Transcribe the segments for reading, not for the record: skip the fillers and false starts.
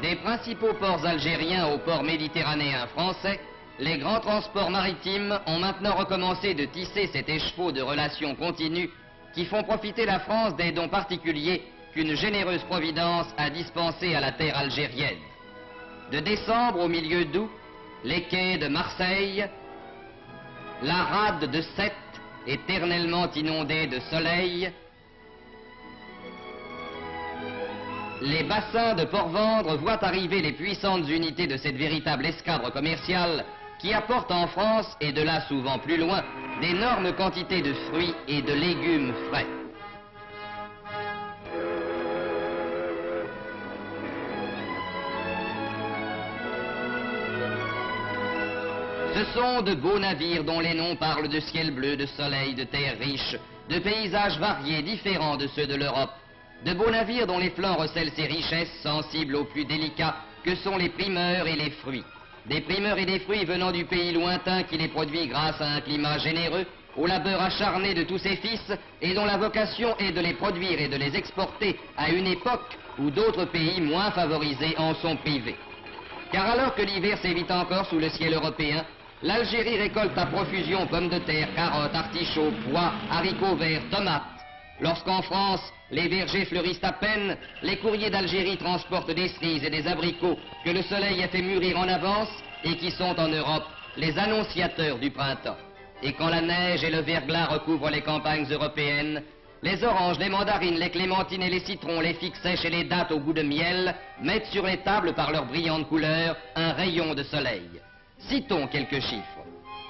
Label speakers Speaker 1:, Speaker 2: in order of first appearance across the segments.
Speaker 1: Des principaux ports algériens aux ports méditerranéens français, les grands transports maritimes ont maintenant recommencé de tisser cet écheveau de relations continues qui font profiter la France des dons particuliers qu'une généreuse providence a dispensés à la terre algérienne. De décembre au milieu d'août, les quais de Marseille, la rade de Sète, éternellement inondée de soleil, les bassins de Port-Vendre voient arriver les puissantes unités de cette véritable escadre commerciale qui apporte en France, et de là souvent plus loin, d'énormes quantités de fruits et de légumes frais. Ce sont de beaux navires dont les noms parlent de ciel bleu, de soleil, de terre riche, de paysages variés, différents de ceux de l'Europe. De beaux navires dont les flancs recèlent ces richesses sensibles aux plus délicats que sont les primeurs et les fruits. Des primeurs et des fruits venant du pays lointain qui les produit grâce à un climat généreux, au labeur acharné de tous ses fils et dont la vocation est de les produire et de les exporter à une époque où d'autres pays moins favorisés en sont privés. Car alors que l'hiver sévit encore sous le ciel européen, l'Algérie récolte à profusion pommes de terre, carottes, artichauts, pois, haricots verts, tomates. Lorsqu'en France, les vergers fleurissent à peine, les courriers d'Algérie transportent des cerises et des abricots que le soleil a fait mûrir en avance et qui sont en Europe les annonciateurs du printemps. Et quand la neige et le verglas recouvrent les campagnes européennes, les oranges, les mandarines, les clémentines et les citrons, les figues sèches et les dattes au goût de miel mettent sur les tables par leurs brillantes couleurs un rayon de soleil. Citons quelques chiffres.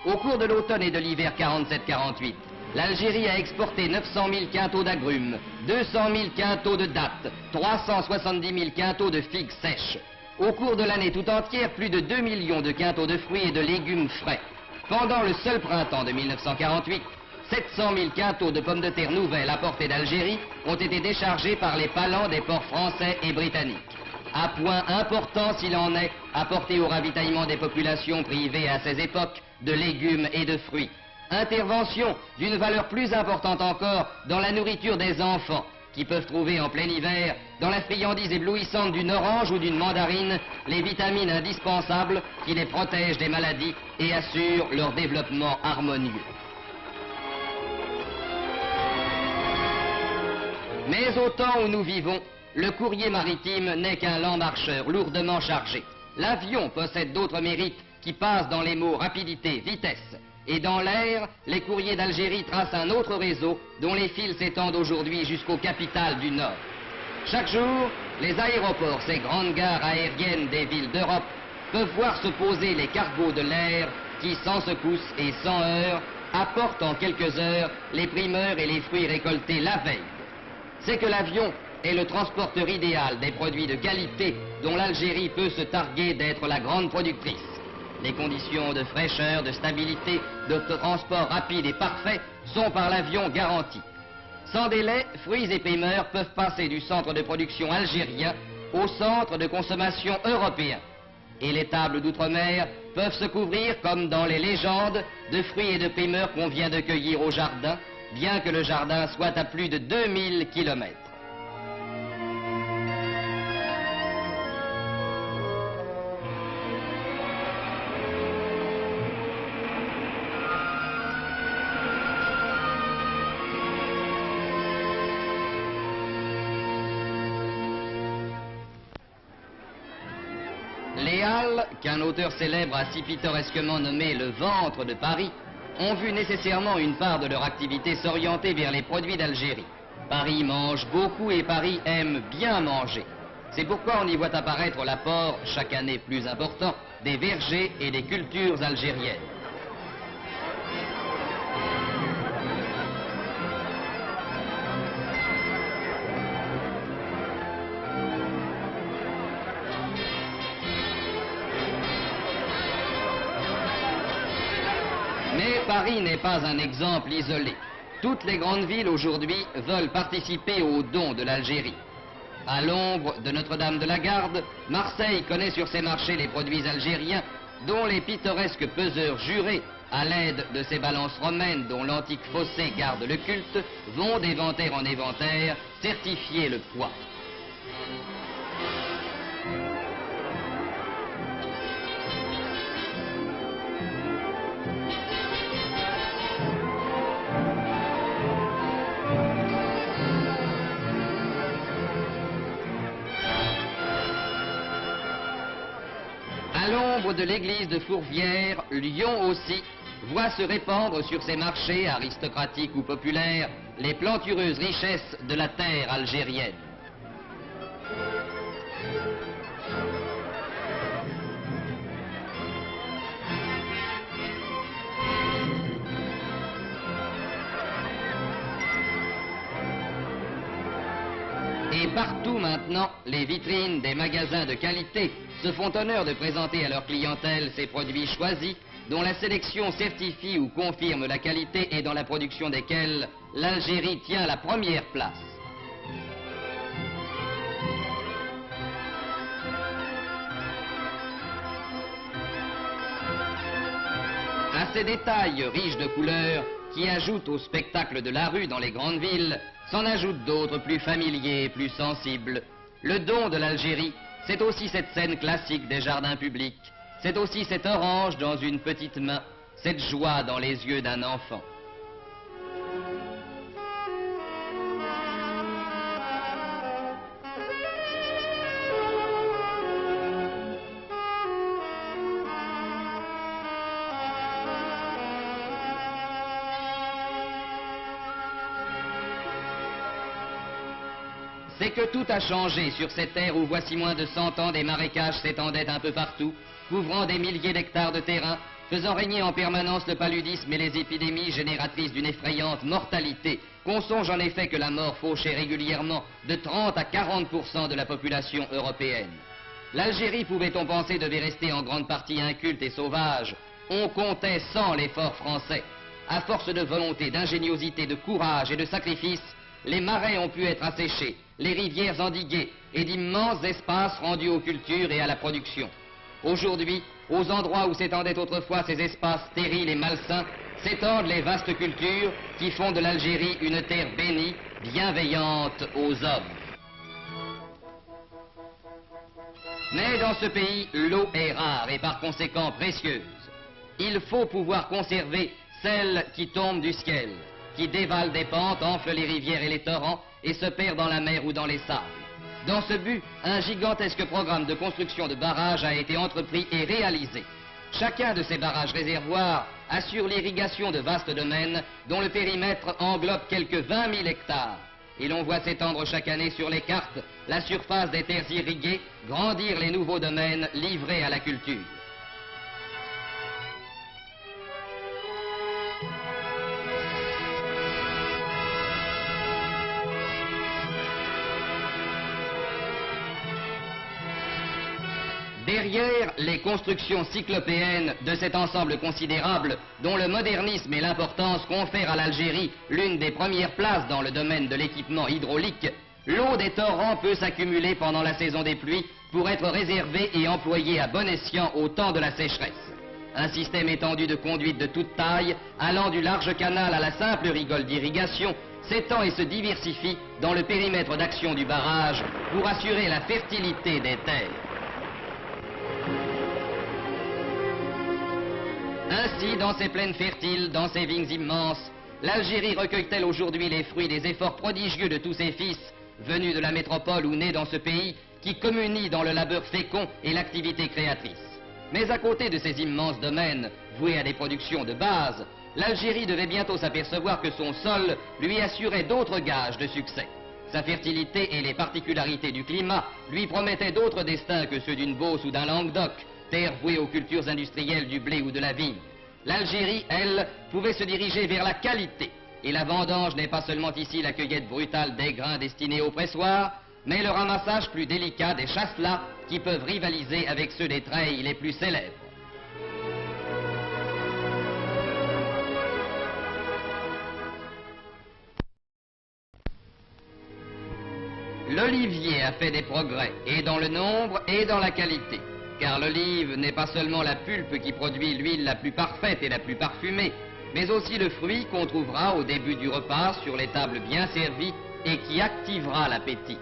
Speaker 1: Au cours de l'automne et de l'hiver 47-48, l'Algérie a exporté 900 000 quintaux d'agrumes, 200 000 quintaux de dattes, 370 000 quintaux de figues sèches. Au cours de l'année tout entière, plus de 2 millions de quintaux de fruits et de légumes frais. Pendant le seul printemps de 1948, 700 000 quintaux de pommes de terre nouvelles apportées d'Algérie ont été déchargés par les palans des ports français et britanniques. À point important s'il en est, apporté au ravitaillement des populations privées à ces époques de légumes et de fruits. Intervention d'une valeur plus importante encore dans la nourriture des enfants, qui peuvent trouver en plein hiver, dans la friandise éblouissante d'une orange ou d'une mandarine, les vitamines indispensables qui les protègent des maladies et assurent leur développement harmonieux. Mais au temps où nous vivons, le courrier maritime n'est qu'un lent marcheur lourdement chargé. L'avion possède d'autres mérites qui passent dans les mots rapidité, vitesse. Et dans l'air, les courriers d'Algérie tracent un autre réseau dont les fils s'étendent aujourd'hui jusqu'aux capitales du Nord. Chaque jour, les aéroports, ces grandes gares aériennes des villes d'Europe, peuvent voir se poser les cargos de l'air qui, sans secousse et sans heurts, apportent en quelques heures les primeurs et les fruits récoltés la veille. C'est que l'avion est le transporteur idéal des produits de qualité dont l'Algérie peut se targuer d'être la grande productrice. Les conditions de fraîcheur, de stabilité, de transport rapide et parfait sont par l'avion garanties. Sans délai, fruits et primeurs peuvent passer du centre de production algérien au centre de consommation européen. Et les tables d'outre-mer peuvent se couvrir, comme dans les légendes, de fruits et de primeurs qu'on vient de cueillir au jardin, bien que le jardin soit à plus de 2000 kilomètres. Les Halles, qu'un auteur célèbre a si pittoresquement nommé le ventre de Paris, ont vu nécessairement une part de leur activité s'orienter vers les produits d'Algérie. Paris mange beaucoup et Paris aime bien manger. C'est pourquoi on y voit apparaître l'apport, chaque année plus important, des vergers et des cultures algériennes. Mais Paris n'est pas un exemple isolé. Toutes les grandes villes aujourd'hui veulent participer aux dons de l'Algérie. À l'ombre de Notre-Dame de la Garde, Marseille connaît sur ses marchés les produits algériens dont les pittoresques peseurs jurés, à l'aide de ces balances romaines dont l'antique fossé garde le culte, vont d'éventaire en éventaire certifier le poids. l'ombre de l'église de Fourvière, Lyon aussi voit se répandre sur ses marchés aristocratiques ou populaires les plantureuses richesses de la terre algérienne. Et partout maintenant, les vitrines des magasins de qualité se font honneur de présenter à leur clientèle ces produits choisis, dont la sélection certifie ou confirme la qualité et dans la production desquels l'Algérie tient la première place. À ces détails riches de couleurs qui ajoutent au spectacle de la rue dans les grandes villes, s'en ajoutent d'autres plus familiers et plus sensibles. Le don de l'Algérie, c'est aussi cette scène classique des jardins publics. C'est aussi cette orange dans une petite main, cette joie dans les yeux d'un enfant. C'est que tout a changé sur cette terre où voici moins de 100 ans des marécages s'étendaient un peu partout, couvrant des milliers d'hectares de terrain, faisant régner en permanence le paludisme et les épidémies génératrices d'une effrayante mortalité, qu'on songe en effet que la mort fauchait régulièrement de 30 à 40% de la population européenne. L'Algérie, pouvait-on penser, devait rester en grande partie inculte et sauvage. On comptait sans l'effort français. À force de volonté, d'ingéniosité, de courage et de sacrifice, les marais ont pu être asséchés, les rivières endiguées et d'immenses espaces rendus aux cultures et à la production. Aujourd'hui, aux endroits où s'étendaient autrefois ces espaces stériles et malsains, s'étendent les vastes cultures qui font de l'Algérie une terre bénie, bienveillante aux hommes. Mais dans ce pays, l'eau est rare et par conséquent précieuse. Il faut pouvoir conserver celle qui tombe du ciel, qui dévale des pentes, enfle les rivières et les torrents et se perd dans la mer ou dans les sables. Dans ce but, un gigantesque programme de construction de barrages a été entrepris et réalisé. Chacun de ces barrages-réservoirs assure l'irrigation de vastes domaines dont le périmètre englobe quelques 20 000 hectares. Et l'on voit s'étendre chaque année sur les cartes la surface des terres irriguées, grandir les nouveaux domaines livrés à la culture. Derrière les constructions cyclopéennes de cet ensemble considérable, dont le modernisme et l'importance confèrent à l'Algérie l'une des premières places dans le domaine de l'équipement hydraulique, l'eau des torrents peut s'accumuler pendant la saison des pluies pour être réservée et employée à bon escient au temps de la sécheresse. Un système étendu de conduites de toute taille, allant du large canal à la simple rigole d'irrigation, s'étend et se diversifie dans le périmètre d'action du barrage pour assurer la fertilité des terres. Ainsi, dans ces plaines fertiles, dans ces vignes immenses, l'Algérie recueille-t-elle aujourd'hui les fruits des efforts prodigieux de tous ses fils, venus de la métropole ou nés dans ce pays, qui communient dans le labeur fécond et l'activité créatrice. Mais à côté de ces immenses domaines, voués à des productions de base, l'Algérie devait bientôt s'apercevoir que son sol lui assurait d'autres gages de succès. Sa fertilité et les particularités du climat lui promettaient d'autres destins que ceux d'une Beauce ou d'un Languedoc, terre vouée aux cultures industrielles du blé ou de la vigne. L'Algérie, elle, pouvait se diriger vers la qualité. Et la vendange n'est pas seulement ici la cueillette brutale des grains destinés au pressoir, mais le ramassage plus délicat des chasselas qui peuvent rivaliser avec ceux des treilles les plus célèbres. L'olivier a fait des progrès, et dans le nombre et dans la qualité. Car l'olive n'est pas seulement la pulpe qui produit l'huile la plus parfaite et la plus parfumée, mais aussi le fruit qu'on trouvera au début du repas sur les tables bien servies et qui activera l'appétit.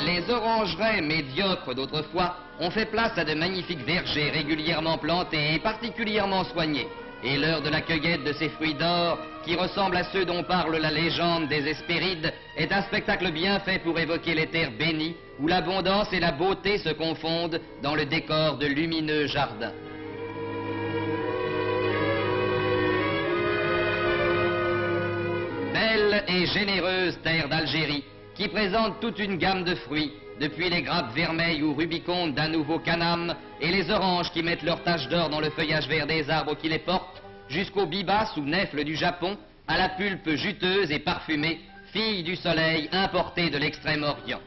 Speaker 1: Les orangeraies médiocres d'autrefois ont fait place à de magnifiques vergers régulièrement plantés et particulièrement soignés. Et l'heure de la cueillette de ces fruits d'or, qui ressemblent à ceux dont parle la légende des Hespérides, est un spectacle bien fait pour évoquer les terres bénies, où l'abondance et la beauté se confondent dans le décor de lumineux jardins. Belle et généreuse terre d'Algérie, qui présente toute une gamme de fruits, depuis les grappes vermeilles ou rubicondes d'un nouveau canam et les oranges qui mettent leur tache d'or dans le feuillage vert des arbres qui les portent, jusqu'aux bibas ou nèfles du Japon, à la pulpe juteuse et parfumée, fille du soleil importée de l'Extrême-Orient.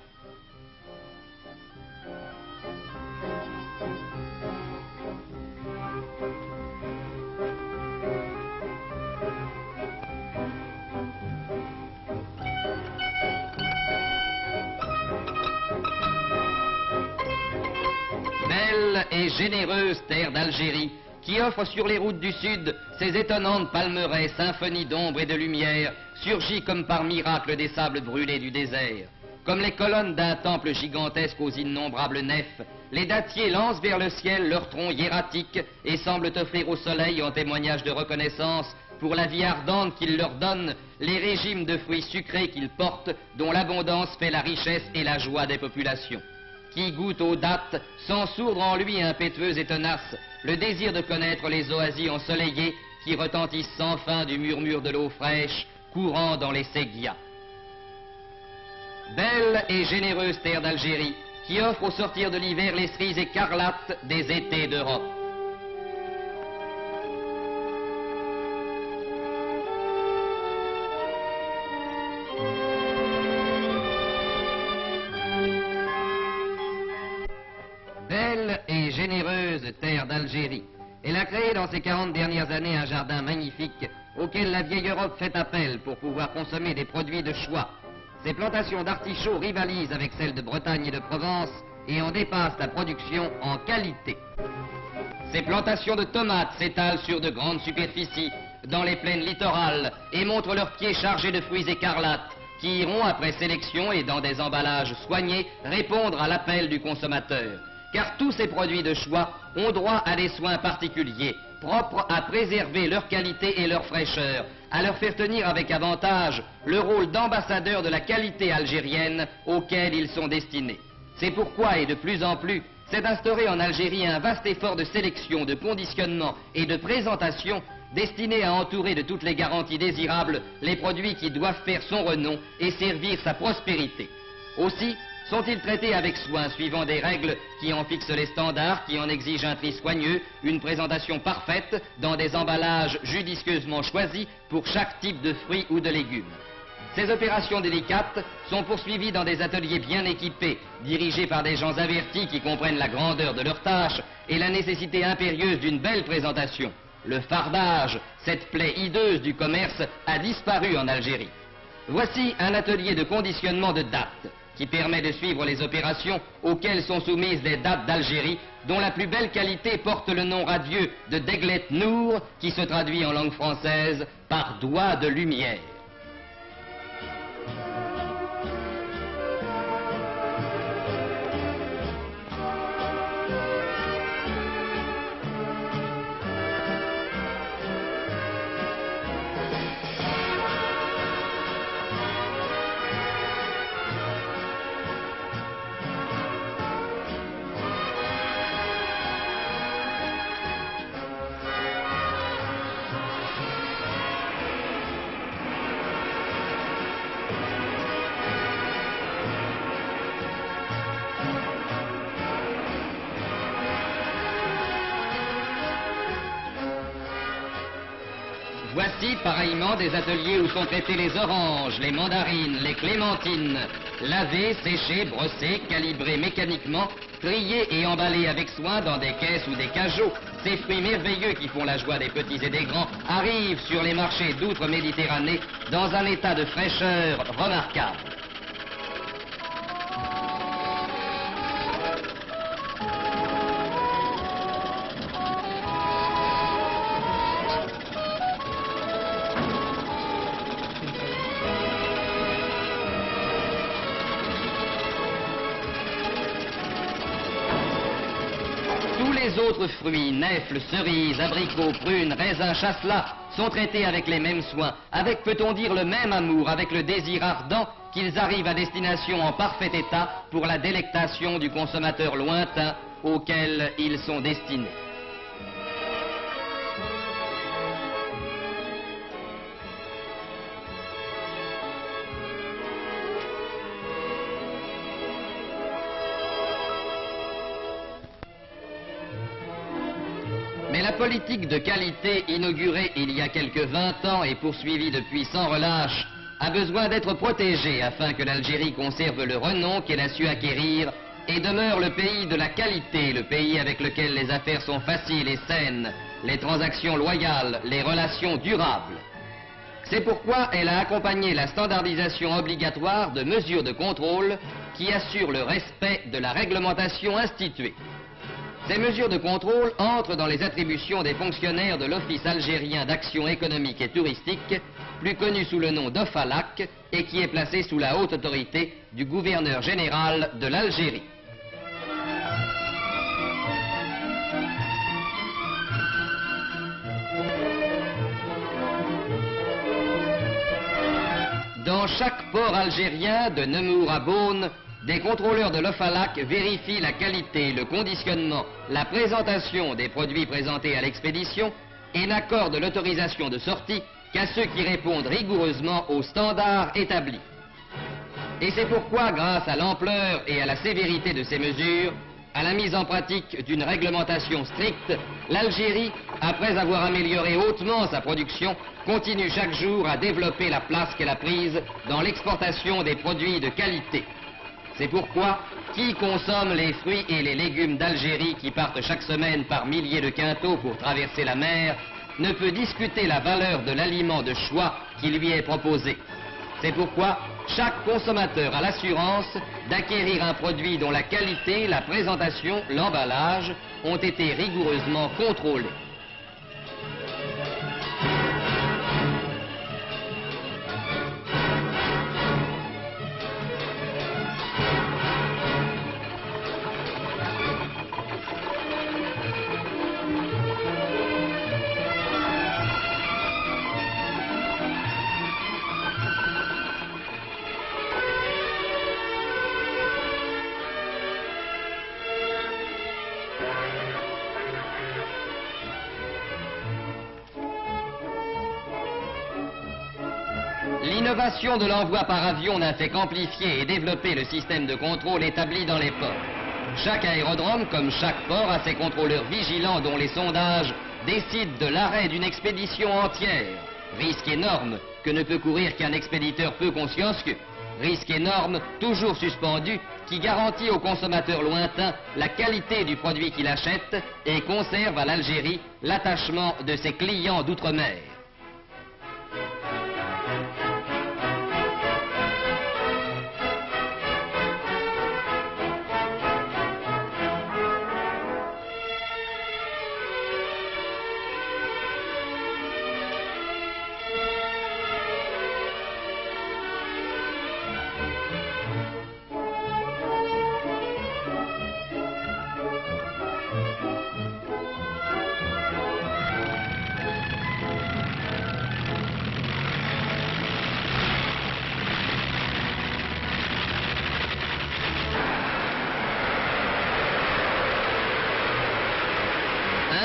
Speaker 1: Belle et généreuse terre d'Algérie, qui offre sur les routes du Sud ces étonnantes palmeraies, symphonies d'ombre et de lumière, surgies comme par miracle des sables brûlés du désert. Comme les colonnes d'un temple gigantesque aux innombrables nefs, les dattiers lancent vers le ciel leurs troncs hiératiques et semblent offrir au soleil en témoignage de reconnaissance pour la vie ardente qu'il leur donne, les régimes de fruits sucrés qu'ils portent, dont l'abondance fait la richesse et la joie des populations. Qui goûte aux dattes, sent sourdre en lui impétueux et tenace le désir de connaître les oasis ensoleillées qui retentissent sans fin du murmure de l'eau fraîche courant dans les séguias. Belle et généreuse terre d'Algérie, qui offre au sortir de l'hiver les cerises écarlates des étés d'Europe. Belle et généreuse terre d'Algérie. Elle a créé dans ces 40 dernières années un jardin magnifique auquel la vieille Europe fait appel pour pouvoir consommer des produits de choix. Ces plantations d'artichauts rivalisent avec celles de Bretagne et de Provence et en dépassent la production en qualité. Ces plantations de tomates s'étalent sur de grandes superficies dans les plaines littorales et montrent leurs pieds chargés de fruits écarlates qui iront, après sélection et dans des emballages soignés, répondre à l'appel du consommateur. Car tous ces produits de choix ont droit à des soins particuliers, propres à préserver leur qualité et leur fraîcheur, à leur faire tenir avec avantage le rôle d'ambassadeur de la qualité algérienne auquel ils sont destinés. C'est pourquoi, et de plus en plus, s'est instauré en Algérie un vaste effort de sélection, de conditionnement et de présentation destiné à entourer de toutes les garanties désirables les produits qui doivent faire son renom et servir sa prospérité. Aussi, sont-ils traités avec soin, suivant des règles qui en fixent les standards, qui en exigent un tri soigneux, une présentation parfaite, dans des emballages judicieusement choisis pour chaque type de fruits ou de légumes. Ces opérations délicates sont poursuivies dans des ateliers bien équipés, dirigés par des gens avertis qui comprennent la grandeur de leur tâche et la nécessité impérieuse d'une belle présentation. Le fardage, cette plaie hideuse du commerce, a disparu en Algérie. Voici un atelier de conditionnement de dattes, qui permet de suivre les opérations auxquelles sont soumises les dattes d'Algérie, dont la plus belle qualité porte le nom radieux de Deglet Nour, qui se traduit en langue française par doigt de lumière. Voici pareillement des ateliers où sont traitées les oranges, les mandarines, les clémentines, lavées, séchées, brossées, calibrées mécaniquement, triées et emballées avec soin dans des caisses ou des cajots. Ces fruits merveilleux qui font la joie des petits et des grands arrivent sur les marchés d'outre-Méditerranée dans un état de fraîcheur remarquable. les autres fruits, nèfles, cerises, abricots, prunes, raisins, chasselas, sont traités avec les mêmes soins, avec, peut-on dire, le même amour, avec le désir ardent qu'ils arrivent à destination en parfait état pour la délectation du consommateur lointain auquel ils sont destinés. Mais la politique de qualité inaugurée il y a quelques 20 ans et poursuivie depuis sans relâche a besoin d'être protégée afin que l'Algérie conserve le renom qu'elle a su acquérir et demeure le pays de la qualité, le pays avec lequel les affaires sont faciles et saines, les transactions loyales, les relations durables. C'est pourquoi elle a accompagné la standardisation obligatoire de mesures de contrôle qui assurent le respect de la réglementation instituée. Ces mesures de contrôle entrent dans les attributions des fonctionnaires de l'Office algérien d'action économique et touristique, plus connu sous le nom d'OFALAC, et qui est placé sous la haute autorité du gouverneur général de l'Algérie. Dans chaque port algérien, de Nemours à Beaune, des contrôleurs de l'OFALAC vérifient la qualité, le conditionnement, la présentation des produits présentés à l'expédition et n'accordent l'autorisation de sortie qu'à ceux qui répondent rigoureusement aux standards établis. Et c'est pourquoi, grâce à l'ampleur et à la sévérité de ces mesures, à la mise en pratique d'une réglementation stricte, l'Algérie, après avoir amélioré hautement sa production, continue chaque jour à développer la place qu'elle a prise dans l'exportation des produits de qualité. C'est pourquoi, qui consomme les fruits et les légumes d'Algérie qui partent chaque semaine par milliers de quintaux pour traverser la mer, ne peut discuter la valeur de l'aliment de choix qui lui est proposé. C'est pourquoi chaque consommateur a l'assurance d'acquérir un produit dont la qualité, la présentation, l'emballage ont été rigoureusement contrôlés. L'innovation de l'envoi par avion n'a fait qu'amplifier et développer le système de contrôle établi dans les ports. Chaque aérodrome, comme chaque port, a ses contrôleurs vigilants dont les sondages décident de l'arrêt d'une expédition entière. Risque énorme que ne peut courir qu'un expéditeur peu consciencieux. Risque énorme, toujours suspendu, qui garantit au consommateur lointain la qualité du produit qu'il achète et conserve à l'Algérie l'attachement de ses clients d'outre-mer.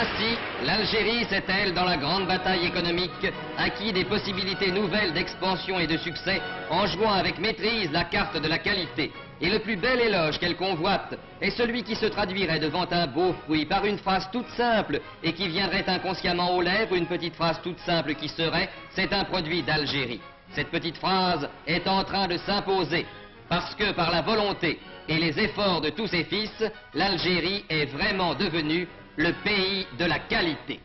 Speaker 1: Ainsi, l'Algérie s'est-elle, dans la grande bataille économique, acquis des possibilités nouvelles d'expansion et de succès en jouant avec maîtrise la carte de la qualité. Et le plus bel éloge qu'elle convoite est celui qui se traduirait devant un beau fruit par une phrase toute simple et qui viendrait inconsciemment aux lèvres, une petite phrase toute simple qui serait « c'est un produit d'Algérie ». Cette petite phrase est en train de s'imposer parce que par la volonté et les efforts de tous ses fils, l'Algérie est vraiment devenue le pays de la qualité.